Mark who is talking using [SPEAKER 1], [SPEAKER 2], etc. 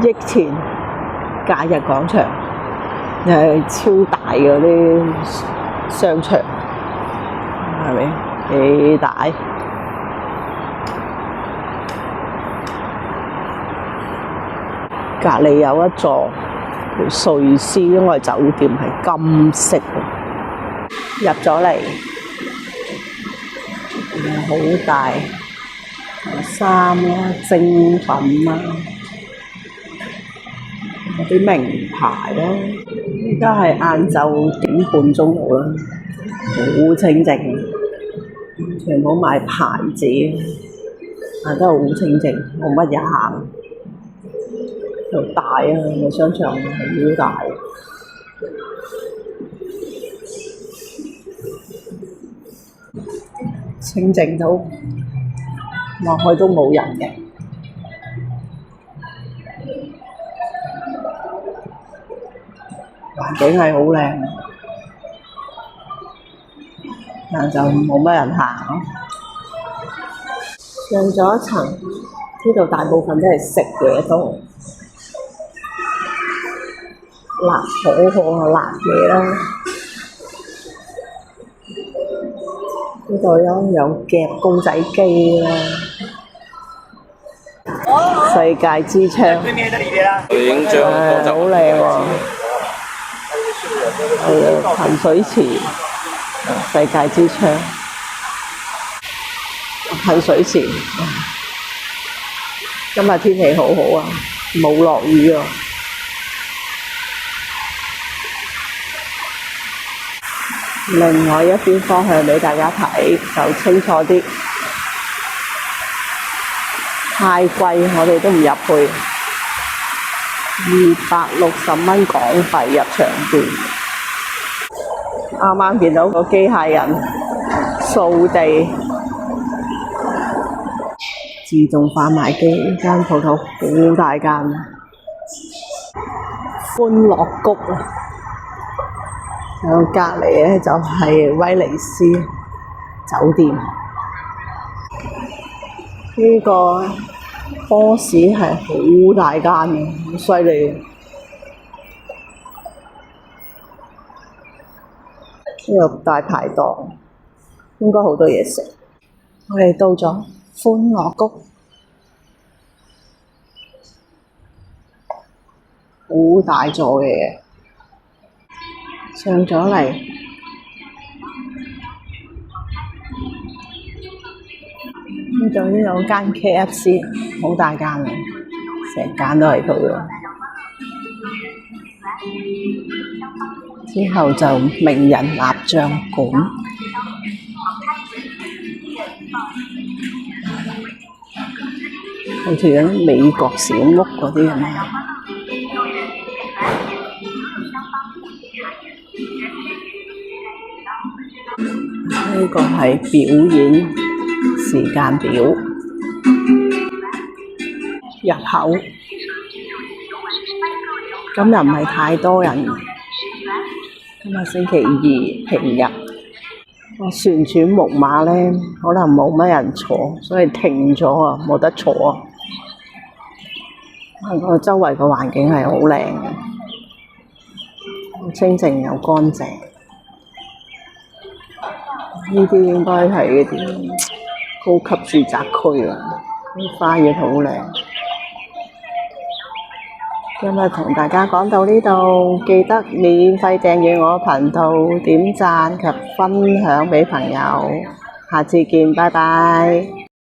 [SPEAKER 1] 益田假日廣場，又係超大嗰啲商場，係咪幾大？隔離有一座瑞士，因為酒店係金色嘅，入咗嚟好大衫啦、精品啦、有啲名牌咯。而家係晏晝點半鐘好啦，好清靜，全部賣牌子，都好清靜，冇乜人行。又大啊！個商場好大，清靜到望去都冇人嘅，環境係好靚，但就冇乜人行咯。上咗一層，呢度大部分都係食嘢多。辣好辣嘢啦！呢度有夾公仔機啦，世界之窗，好靚喎！噴水池，世界之窗，噴水池。今日天氣好好啊，冇落雨啊！另外一邊方向俾大家睇就清楚啲，太貴我哋都唔入去，260蚊港幣入場券。啱啱見到個機械人掃地，自動販賣機，呢間鋪頭好大間，歡樂谷啊！隔離咧就係威尼斯酒店，呢個波士係好大間嘅，好犀利。呢個大排檔應該好多嘢食。我哋到咗歡樂谷，好大座嘅嘢。上咗嚟，呢度都有間 KFC， 好大間啊，成間都係佢嘅。之後就名人蠟像館，好似啲美國小屋嗰啲咁樣。呢個係表演時間表，入口今日唔係太多人，今日星期二平日。個旋轉木馬呢，可能冇乜人坐，所以停咗啊，冇得坐啊。個周圍個環境係好靚嘅，好清靜又乾淨。呢啲應該係嗰啲高級住宅區啊，啲花園好靚。今日同大家講到呢度，記得免費訂閱我頻道、點讚及分享俾朋友。下次見，拜拜。